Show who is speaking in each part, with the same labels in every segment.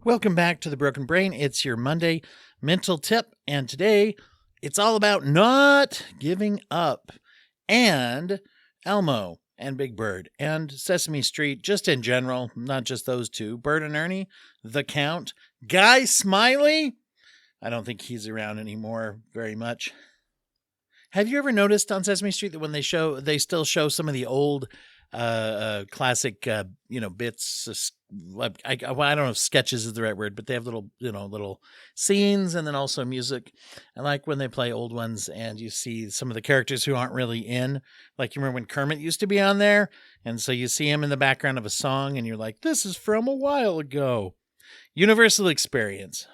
Speaker 1: Welcome back to the Broken Brain. It's your Monday mental tip, and today it's all about not giving up. And Elmo and Big Bird and Sesame Street, just in general, not just those two. Bert and Ernie, the Count, Guy Smiley. I don't think he's around anymore very much. Have you ever noticed on Sesame Street that when they still show some of the old classic, bits. I don't know if sketches is the right word, but they have little scenes and then also music. I like when they play old ones and you see some of the characters who aren't really in. Like, you remember when Kermit used to be on there? And so you see him in the background of a song and you're like, this is from a while ago. Universal experience.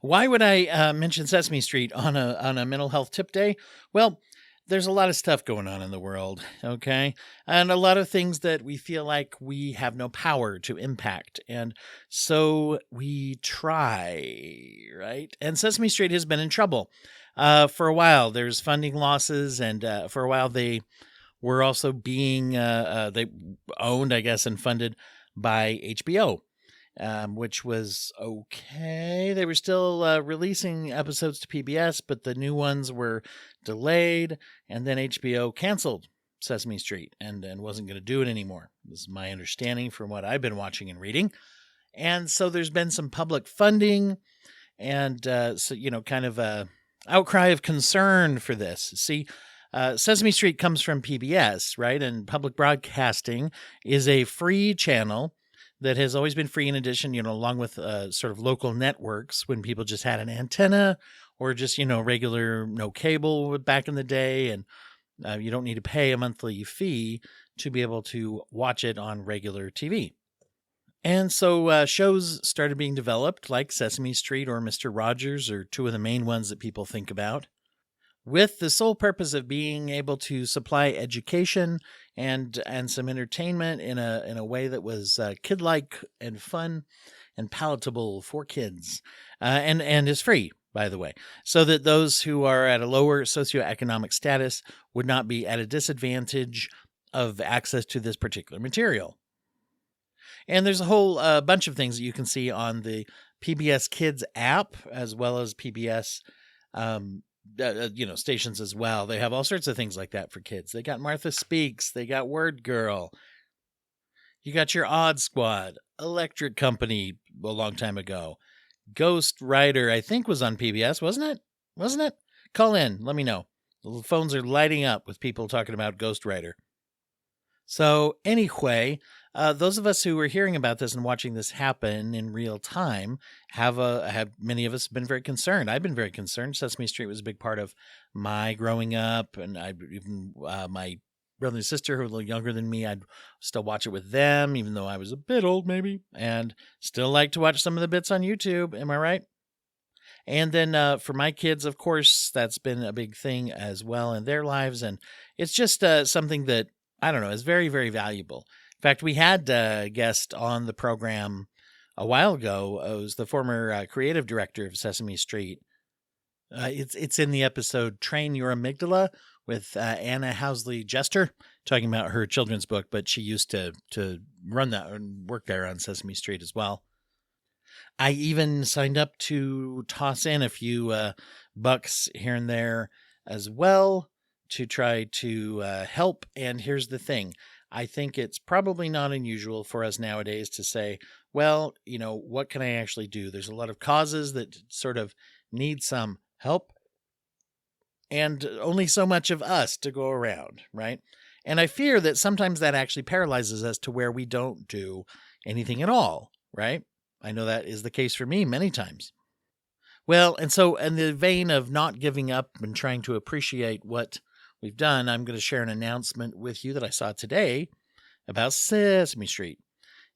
Speaker 1: Why would I mention Sesame Street on a mental health tip day? Well, there's a lot of stuff going on in the world, okay? And a lot of things that we feel like we have no power to impact. And so we try, right? And Sesame Street has been in trouble for a while. There's funding losses, and for a while they were also being they owned, I guess, and funded by HBO. Which was okay. They were still releasing episodes to PBS, but the new ones were delayed, and then HBO canceled Sesame Street and wasn't going to do it anymore. This is my understanding from what I've been watching and reading. And so there's been some public funding and, kind of a outcry of concern for this. See, Sesame Street comes from PBS, right? And public broadcasting is a free channel that has always been free, in addition, along with sort of local networks when people just had an antenna or just, regular no cable back in the day. And you don't need to pay a monthly fee to be able to watch it on regular TV. And so shows started being developed like Sesame Street or Mr. Rogers are two of the main ones that people think about, with the sole purpose of being able to supply education and some entertainment in a way that was kid-like and fun and palatable for kids, and is free, by the way, so that those who are at a lower socioeconomic status would not be at a disadvantage of access to this particular material. And there's a whole bunch of things that you can see on the PBS Kids app, as well as PBS stations as well. They have all sorts of things like that for kids. They got Martha Speaks. They got Word Girl. You got your Odd Squad, Electric Company a long time ago. Ghost Rider, I think, was on PBS, wasn't it? Call in. Let me know. The phones are lighting up with people talking about Ghost Rider. So anyway, those of us who are hearing about this and watching this happen in real time have many of us been very concerned. I've been very concerned. Sesame Street was a big part of my growing up, and my brother and sister who are a little younger than me, I'd still watch it with them, even though I was a bit old maybe, and still like to watch some of the bits on YouTube. Am I right? And then for my kids, of course, that's been a big thing as well in their lives, and it's just something that, I don't know, is very, very valuable. In fact, we had a guest on the program a while ago. It was the former creative director of Sesame Street. It's in the episode Train Your Amygdala with Anna Housley Jester, talking about her children's book, but she used to run that and work there on Sesame Street as well. I even signed up to toss in a few bucks here and there as well to try to help. And here's the thing. I think it's probably not unusual for us nowadays to say, well, what can I actually do? There's a lot of causes that sort of need some help and only so much of us to go around, right? And I fear that sometimes that actually paralyzes us to where we don't do anything at all, right? I know that is the case for me many times. Well, and so in the vein of not giving up and trying to appreciate what we've done, I'm going to share an announcement with you that I saw today about Sesame Street.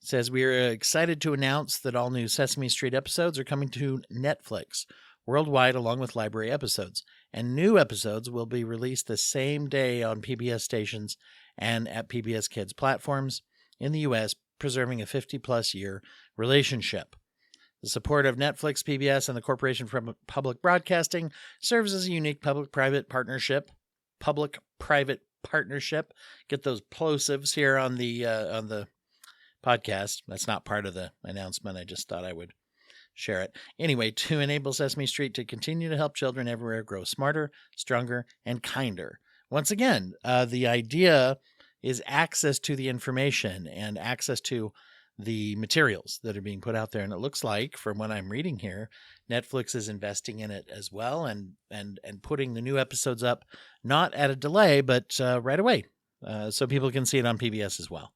Speaker 1: It says, we are excited to announce that all new Sesame Street episodes are coming to Netflix worldwide, along with library episodes. And new episodes will be released the same day on PBS stations and at PBS Kids platforms in the U.S., preserving a 50-plus year relationship. The support of Netflix, PBS, and the Corporation for Public Broadcasting serves as a unique public-private partnership. Get those plosives here on the podcast. That's not part of the announcement. I just thought I would share it. Anyway, to enable Sesame Street to continue to help children everywhere grow smarter, stronger, and kinder. Once again, the idea is access to the information and access to the materials that are being put out there. And it looks like, from what I'm reading here, Netflix is investing in it as well and putting the new episodes up, not at a delay, but right away, so people can see it on PBS as well.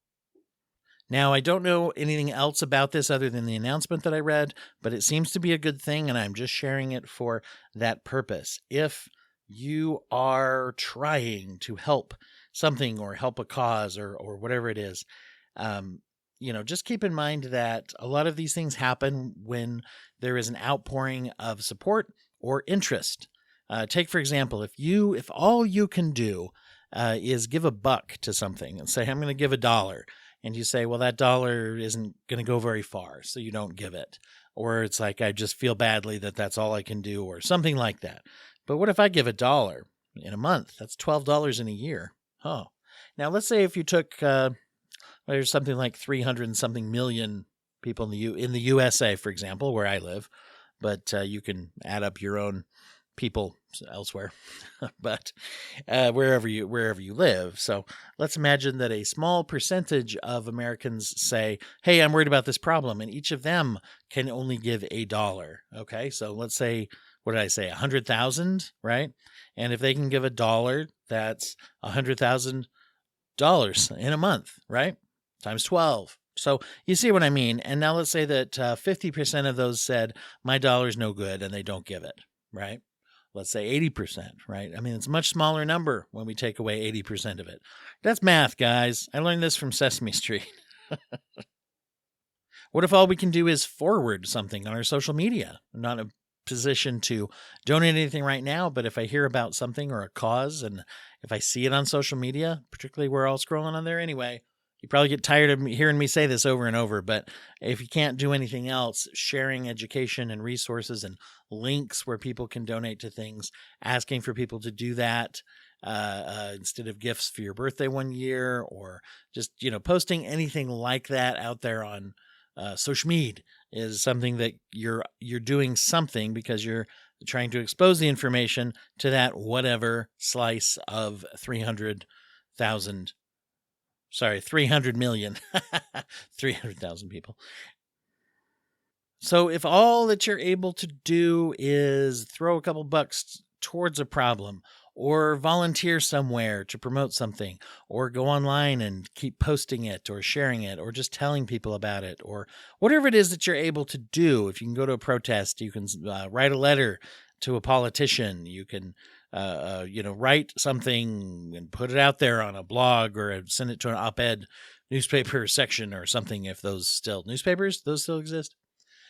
Speaker 1: Now, I don't know anything else about this other than the announcement that I read, but it seems to be a good thing, and I'm just sharing it for that purpose. If you are trying to help something or help a cause or whatever it is, just keep in mind that a lot of these things happen when there is an outpouring of support or interest. Take, for example, if all you can do is give $1 to something and say, I'm going to give $1. And you say, well, that $1 isn't going to go very far, so you don't give it. Or it's like, I just feel badly that that's all I can do, or something like that. But what if I give $1 in a month? That's $12 in a year. Oh, now let's say if you took, there's something like 300 and something million people in the USA, for example, where I live, but you can add up your own people elsewhere, but wherever you live. So let's imagine that a small percentage of Americans say, hey, I'm worried about this problem, and each of them can only give $1. Okay, so let's say, what did I say, 100,000, right? And if they can give $1, that's $100,000 in a month, right? Times 12. So you see what I mean. And now let's say that 50% of those said, my $1's no good, and they don't give it, right? Let's say 80%, right? I mean, it's a much smaller number when we take away 80% of it. That's math, guys. I learned this from Sesame Street. What if all we can do is forward something on our social media? I'm not in a position to donate anything right now, but if I hear about something or a cause, and if I see it on social media, particularly we're all scrolling on there anyway, you probably get tired of hearing me say this over and over, but if you can't do anything else, sharing education and resources and links where people can donate to things, asking for people to do that instead of gifts for your birthday one year, or just, posting anything like that out there on social media is something that you're doing something, because you're trying to expose the information to that whatever slice of 300 million, 300,000 people. So if all that you're able to do is throw a couple bucks towards a problem, or volunteer somewhere to promote something, or go online and keep posting it or sharing it, or just telling people about it, or whatever it is that you're able to do. If you can go to a protest, you can write a letter to a politician, you can write something and put it out there on a blog, or send it to an op-ed newspaper section or something, if those still exist.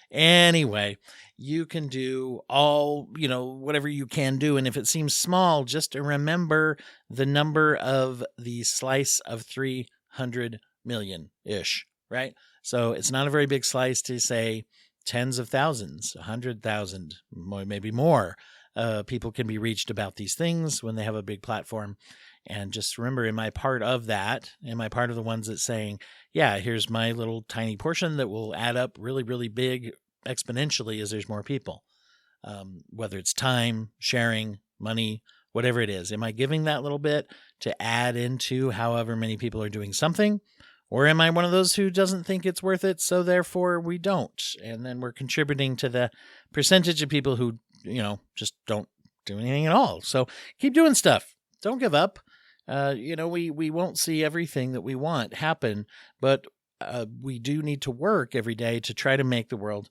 Speaker 1: Anyway, you can do all, whatever you can do. And if it seems small, just remember the number of the slice of 300 million-ish, right? So it's not a very big slice to say tens of thousands, 100,000, maybe more. People can be reached about these things when they have a big platform. And just remember, am I part of that? Am I part of the ones that saying, yeah, here's my little tiny portion that will add up really, really big exponentially as there's more people? Whether it's time, sharing, money, whatever it is. Am I giving that little bit to add into however many people are doing something? Or am I one of those who doesn't think it's worth it, so therefore we don't? And then we're contributing to the percentage of people who, just don't do anything at all. So keep doing stuff. Don't give up. We won't see everything that we want happen, but we do need to work every day to try to make the world,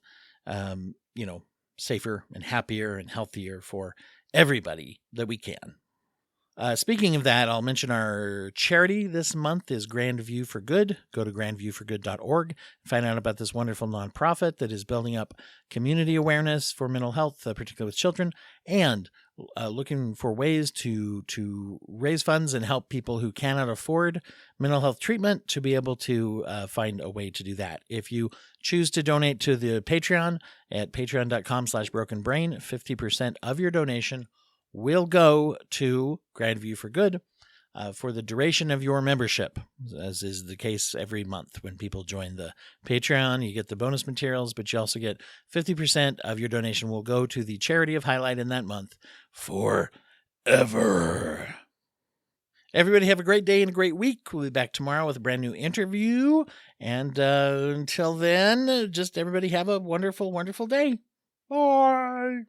Speaker 1: safer and happier and healthier for everybody that we can. Speaking of that, I'll mention our charity this month is Grand View for Good. Go to grandviewforgood.org and find out about this wonderful nonprofit that is building up community awareness for mental health, particularly with children, and looking for ways to raise funds and help people who cannot afford mental health treatment to be able to find a way to do that. If you choose to donate to the Patreon at patreon.com/brokenbrain, 50% of your donation will go to Grand View for Good. for the duration of your membership, as is the case every month. When people join the Patreon, you get the bonus materials, but you also get 50% of your donation will go to the charity of highlight in that month forever. Everybody have a great day and a great week. We'll be back tomorrow with a brand new interview. And until then, just everybody have a wonderful, wonderful day. Bye.